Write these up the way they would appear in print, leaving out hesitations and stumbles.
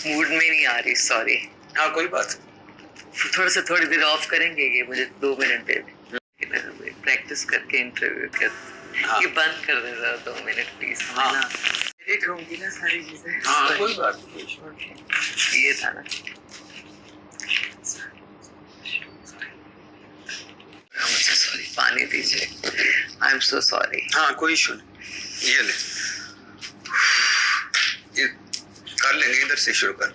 Mood में नहीं आ रही, सॉरी। हाँ कोई बात। थोड़ी देर ऑफ करेंगे, ये मुझे 2 मिनट दे दे, प्रैक्टिस करके इंटरव्यू कर। हाँ। ये बंद कर दे जरा 2 मिनट प्लीज। हाँ ना एडिट होंगी ना सारी चीजें। हाँ कोई बात नहीं। Okay. ये था ना, मुझसे सॉरी, पानी दीजिए। I am so sorry. हाँ कोई इशू नहीं, ये ले, ये कर लेंगे, इधर से शुरू कर।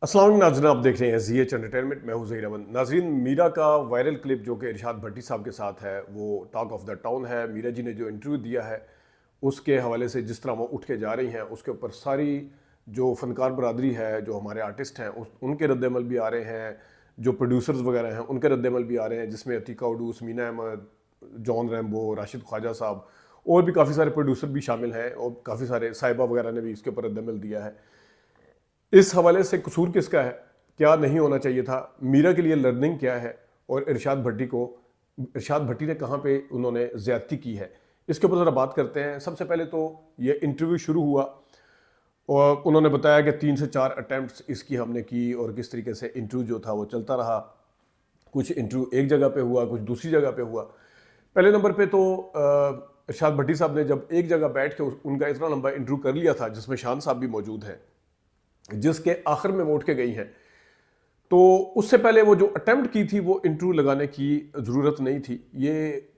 अस्सलाम वालेकुम नाज़रीन, आप देख रहे हैं ZH एंटरटेनमेंट। मैं हूं ज़हीर अहमद। नाज़रीन, मीरा का वायरल क्लिप जो कि इरशाद भट्टी साहब के साथ है वो टॉक ऑफ द टाउन है। मीरा जी ने जो इंटरव्यू दिया है उसके हवाले से जिस तरह वो उठ के जा रही हैं उसके ऊपर सारी जो फनकार बरदरी है, जो हमारे आर्टिस्ट हैं उनके रद्दमल भी आ रहे हैं, जो प्रोड्यूसर्स वगैरह हैं उनके रद्दमल भी आ रहे हैं, जिसमें अतीका उडूस, मीना अहमद, जॉन रैम्बो, राशिद ख्वाजा साहब और भी काफ़ी सारे प्रोड्यूसर भी शामिल हैं और काफ़ी सारे साहिबा वगैरह ने भी इसके ऊपर रद्दमल दिया है। इस हवाले से कसूर किसका है, क्या नहीं होना चाहिए था, मीरा के लिए लर्निंग क्या है और इरशाद भट्टी ने कहाँ पे उन्होंने ज़्यादती की है, इसके ऊपर ज़रा बात करते हैं। सबसे पहले तो ये इंटरव्यू शुरू हुआ और उन्होंने बताया कि 3 से 4 अटैम्प्ट्स इसकी हमने की और किस तरीके से इंटरव्यू जो था वो चलता रहा। कुछ इंटरव्यू एक जगह पे हुआ, कुछ दूसरी जगह पे हुआ। पहले नंबर पे तो इरशाद भट्टी साहब ने जब एक जगह बैठ के उनका इतना लंबा इंटरव्यू कर लिया था, जिसमें शान साहब भी मौजूद हैं, जिसके आखिर में वो उठ के गई हैं, तो उससे पहले वो जो अटेम्प्ट की थी वो इंटरव्यू लगाने की ज़रूरत नहीं थी। ये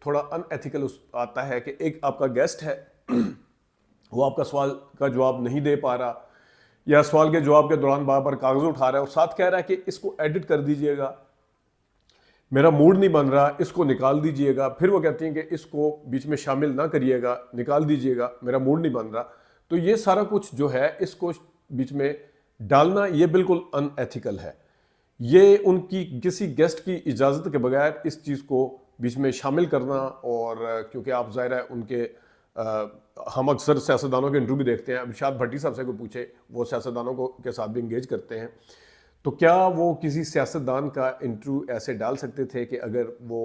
थोड़ा अनएथिकल आता है कि एक आपका गेस्ट है वो आपका सवाल का जवाब नहीं दे पा रहा या सवाल के जवाब के दौरान बार बार कागज़ उठा रहा है और साथ कह रहा है कि इसको एडिट कर दीजिएगा, मेरा मूड नहीं बन रहा, इसको निकाल दीजिएगा। फिर वो कहती हैं कि इसको बीच में शामिल ना करिएगा, निकाल दीजिएगा, मेरा मूड नहीं बन रहा। तो ये सारा कुछ जो है इसको बीच में डालना ये बिल्कुल अनएथिकल है। ये उनकी किसी गेस्ट की इजाज़त के बगैर इस चीज़ को बीच में शामिल करना, और क्योंकि आप ज़ाहिर है उनके हम अक्सर सियासतदानों के इंटरव्यू भी देखते हैं, इरशाद भट्टी साहब से कोई पूछे, वो सियासतदानों को के साथ भी इंगेज करते हैं, तो क्या वो किसी सियासतदान का इंटरव्यू ऐसे डाल सकते थे कि अगर वो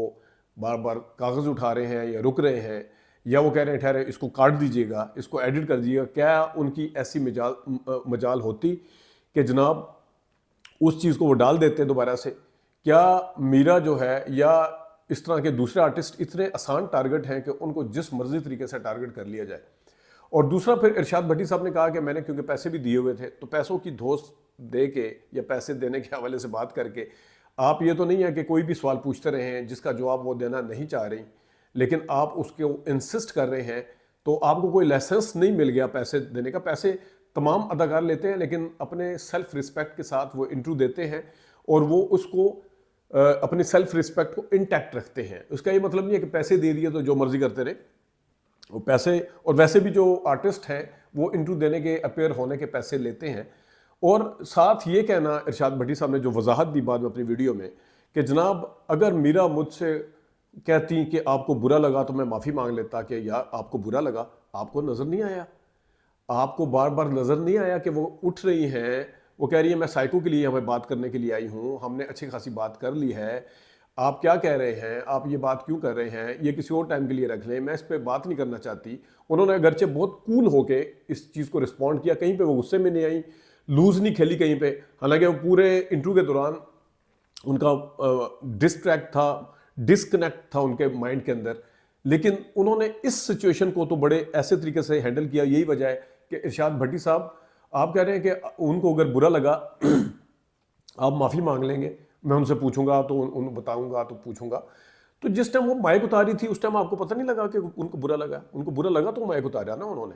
बार बार कागज़ उठा रहे हैं या रुक रहे हैं या वो कह रहे हैं ठहरे इसको काट दीजिएगा, इसको एडिट कर दीजिएगा, क्या उनकी ऐसी मजाल होती कि जनाब उस चीज़ को वो डाल देते दोबारा से? क्या मीरा जो है या इस तरह के दूसरे आर्टिस्ट इतने आसान टारगेट हैं कि उनको जिस मर्जी तरीके से टारगेट कर लिया जाए? और दूसरा, फिर इरशाद भट्टी साहब ने कहा कि मैंने क्योंकि पैसे भी दिए हुए थे, तो पैसों की धोस दे के या पैसे देने के हवाले से बात करके आप ये तो नहीं है कि कोई भी सवाल पूछते रहे हैं जिसका जवाब वो देना नहीं चाह रही, लेकिन आप उसके इंसिस्ट कर रहे हैं, तो आपको कोई लाइसेंस नहीं मिल गया पैसे देने का। पैसे तमाम अदाकार लेते हैं लेकिन अपने सेल्फ रिस्पेक्ट के साथ वो इंटरव्यू देते हैं और वो उसको अपनी सेल्फ रिस्पेक्ट को इंटैक्ट रखते हैं। उसका ये मतलब नहीं है कि पैसे दे दिए तो जो मर्जी करते रहे। वो पैसे, और वैसे भी जो आर्टिस्ट हैं वो इंटरव्यू देने के, अपेयर होने के पैसे लेते हैं। और साथ ये कहना इरशाद भट्टी साहब ने जो वजाहत दी बाद में अपनी वीडियो में कि जनाब अगर मीरा मुझसे कहती कि आपको बुरा लगा तो मैं माफ़ी मांग लेता, कि यार आपको बुरा लगा, आपको नज़र नहीं आया, आपको बार बार नज़र नहीं आया कि वो उठ रही हैं, वो कह रही है मैं साइको के लिए हमें बात करने के लिए आई हूँ, हमने अच्छी खासी बात कर ली है, आप क्या कह रहे हैं, आप ये बात क्यों कर रहे हैं, ये किसी और टाइम के लिए रख लें, मैं इस पर बात नहीं करना चाहती। उन्होंने अगरचे बहुत कूल होके इस चीज़ को रिस्पॉन्ड किया, कहीं पे वो गुस्से में नहीं आई, लूज़ नहीं खेली कहीं पे। हालांकि वो पूरे इंटरव्यू के दौरान उनका डिस्कनेक्ट था उनके माइंड के अंदर, लेकिन उन्होंने इस सिचुएशन को तो बड़े ऐसे तरीके से हैंडल किया। यही वजह है कि इरशाद भट्टी साहब, आप कह रहे हैं कि उनको अगर बुरा लगा आप माफ़ी मांग लेंगे, मैं उनसे पूछूंगा तो उन बताऊंगा तो पूछूंगा। तो जिस टाइम वो माइक उतारी थी उस टाइम आपको पता नहीं लगा कि उनको बुरा लगा? उनको बुरा लगा तो माइक उतारा ना उन्होंने।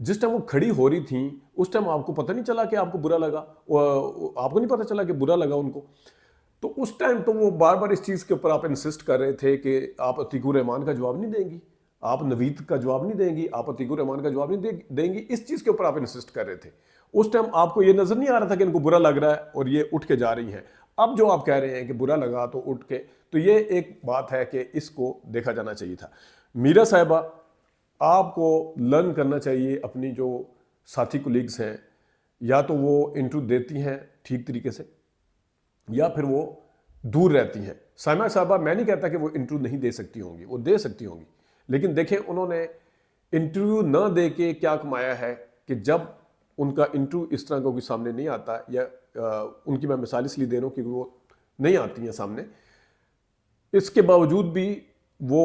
जिस टाइम वो खड़ी हो रही थी उस टाइम आपको पता नहीं चला कि आपको बुरा लगा? आपको नहीं पता चला कि बुरा लगा उनको? तो उस टाइम तो वो बार बार इस चीज़ के ऊपर आप इंसिस्ट कर रहे थे कि आप अतीकुर रहमान का जवाब नहीं देंगी, आप नवीद का जवाब नहीं देंगी, आप अतीकुर रहमान का जवाब नहीं देंगी, इस चीज़ के ऊपर आप इंसिस्ट कर रहे थे। उस टाइम आपको ये नज़र नहीं आ रहा था कि इनको बुरा लग रहा है और ये उठ के जा रही हैं। अब जो आप कह रहे हैं कि बुरा लगा तो उठ के, तो ये एक बात है कि इसको देखा जाना चाहिए था। मीरा साहिबा, आपको लर्न करना चाहिए अपनी जो साथी कोलीग्स हैं, या तो वो इंटरव्यू देती हैं ठीक तरीके से या फिर वो दूर रहती हैं। साइमा साहबा, मैं नहीं कहता कि वो इंटरव्यू नहीं दे सकती होंगी, वो दे सकती होंगी, लेकिन देखें उन्होंने इंटरव्यू न दे के क्या कमाया है कि जब उनका इंटरव्यू इस तरह का कोई सामने नहीं आता, या उनकी मैं मिसाल इसलिए दे रहा हूँ क्योंकि वो नहीं आती हैं सामने। इसके बावजूद भी वो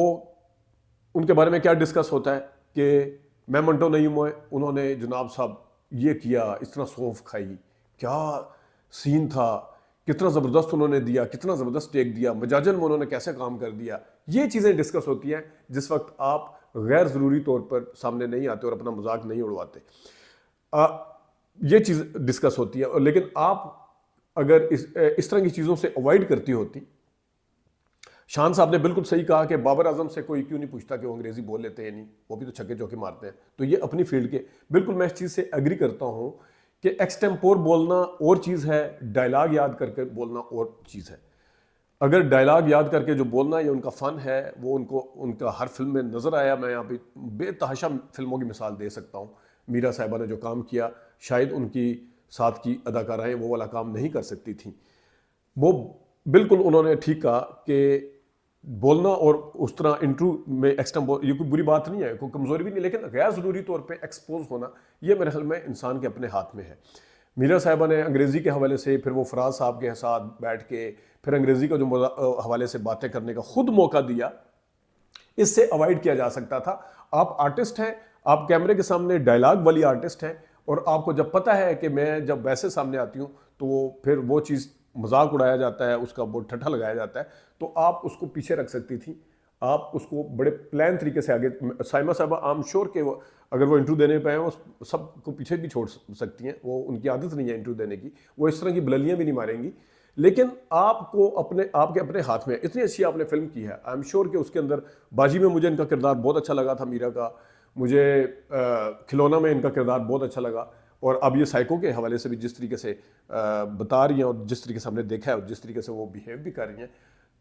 उनके बारे में क्या डिस्कस होता है कि मैं मंटो नहीं हूँ, उन्होंने जनाब साहब ये किया, इस तरह सौंफ खाई, क्या सीन था, कितना ज़बरदस्त उन्होंने दिया, कितना ज़बरदस्त टेक दिया, मजाजन में उन्होंने कैसे काम कर दिया। ये चीज़ें डिस्कस होती हैं जिस वक्त आप गैर ज़रूरी तौर पर सामने नहीं आते और अपना मजाक नहीं उड़वाते। ये चीज़ डिस्कस होती है। और लेकिन आप अगर इस तरह की चीज़ों से अवॉइड करती होती, शान साहब ने बिल्कुल सही कहा कि बाबर आजम से कोई क्यों नहीं पूछता कि वो अंग्रेजी बोल लेते हैं नहीं, वो भी तो छक्के चौके मारते हैं। तो ये अपनी फील्ड के, बिल्कुल मैं इस चीज़ से एग्री करता हूँ कि एक्सटेम्पोर बोलना और चीज़ है, डायलॉग याद करके बोलना और चीज़ है। अगर डायलॉग याद करके जो बोलना ये उनका फ़न है, वो उनका हर फिल्म में नज़र आया। मैं यहाँ पे बेतहाशा फिल्मों की मिसाल दे सकता हूँ। मीरा साहिबा ने जो काम किया, शायद उनकी साथ की अदाकाराएँ वो वाला काम नहीं कर सकती थी। वो बिल्कुल उन्होंने ठीक कहा कि बोलना और उस तरह इंटरव्यू में एक्सटेम्पोर, ये कोई बुरी बात नहीं है, कोई कमज़ोरी भी नहीं, लेकिन गैर ज़रूरी तौर पे एक्सपोज होना ये मेरे ख्याल में इंसान के अपने हाथ में है। मीरा साहिबा ने अंग्रेज़ी के हवाले से, फिर वो फराज साहब के साथ बैठ के फिर अंग्रेज़ी का जो हवाले से बातें करने का खुद मौका दिया, इससे अवॉइड किया जा सकता था। आप आर्टिस्ट हैं, आप कैमरे के सामने डायलॉग वाली आर्टिस्ट हैं, और आपको जब पता है कि मैं जब वैसे सामने आती हूँ तो फिर वो चीज़ मजाक उड़ाया जाता है, उसका बहुत ठट्ठा लगाया जाता है, तो आप उसको पीछे रख सकती थी। आप उसको बड़े प्लान तरीके से आगे, साइमा साहबा आई एम श्योर कि अगर वो इंटरव्यू देने पे आए, वो सबको पीछे भी छोड़ सकती हैं, वो उनकी आदत नहीं है इंटरव्यू देने की, वो इस तरह की बललियाँ भी नहीं मारेंगी। लेकिन आपको आपके अपने हाथ में, इतनी अच्छी आपने फिल्म की है, आई एम श्योर कि उसके अंदर बाजी में मुझे इनका किरदार बहुत अच्छा लगा था, मीरा का, मुझे खिलौना में इनका किरदार बहुत अच्छा लगा, और अब ये साइको के हवाले से भी जिस तरीके से बता रही हैं और जिस तरीके से हमने देखा है और जिस तरीके से वो बिहेव भी कर रही हैं,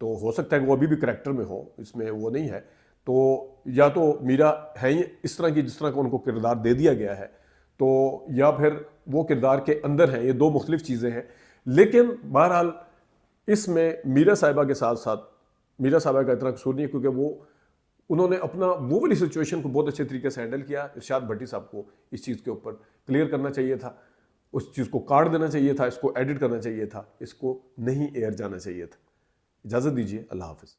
तो हो सकता है कि वो अभी भी करैक्टर में हो, इसमें वो नहीं है। तो या तो मीरा है ही इस तरह की जिस तरह का उनको किरदार दे दिया गया है, तो या फिर वो किरदार के अंदर हैं। ये दो मुख्तलिफ चीज़ें हैं। लेकिन बहरहाल इसमें मीरा साहिबा के साथ साथ मीरा साहिबा का इतना कसूर नहीं है, क्योंकि उन्होंने अपना वो वाली सिचुएशन को बहुत अच्छे तरीके से हैंडल किया। इरशाद भट्टी साहब को इस चीज़ के ऊपर क्लियर करना चाहिए था, उस चीज़ को काट देना चाहिए था, इसको एडिट करना चाहिए था, इसको नहीं एयर जाना चाहिए था। इजाज़त दीजिए, अल्लाह हाफ़िज़।